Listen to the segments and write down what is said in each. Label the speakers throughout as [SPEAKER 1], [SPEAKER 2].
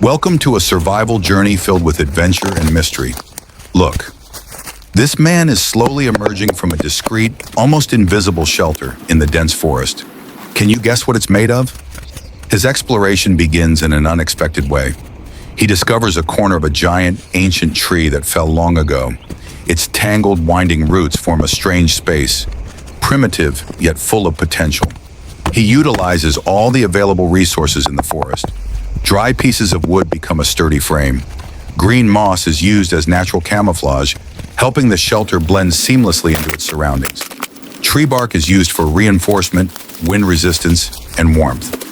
[SPEAKER 1] Welcome to a survival journey filled with adventure and mystery. Look, this man is slowly emerging from a discreet, almost invisible shelter in the dense forest. Can you guess what it's made of? His exploration begins in an unexpected way. He discovers a corner of a giant, ancient tree that fell long ago. Its tangled, winding roots form a strange space, primitive yet full of potential. He utilizes all the available resources in the forest. Dry pieces of wood become a sturdy frame. Green moss is used as natural camouflage, helping the shelter blend seamlessly into its surroundings. Tree bark is used for reinforcement, wind resistance, and warmth.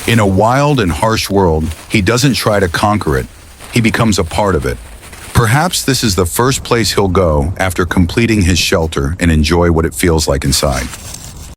[SPEAKER 1] In a wild and harsh world, he doesn't try to conquer it. He becomes a part of it. Perhaps this is the first place he'll go after completing his shelter and enjoy what it feels like inside.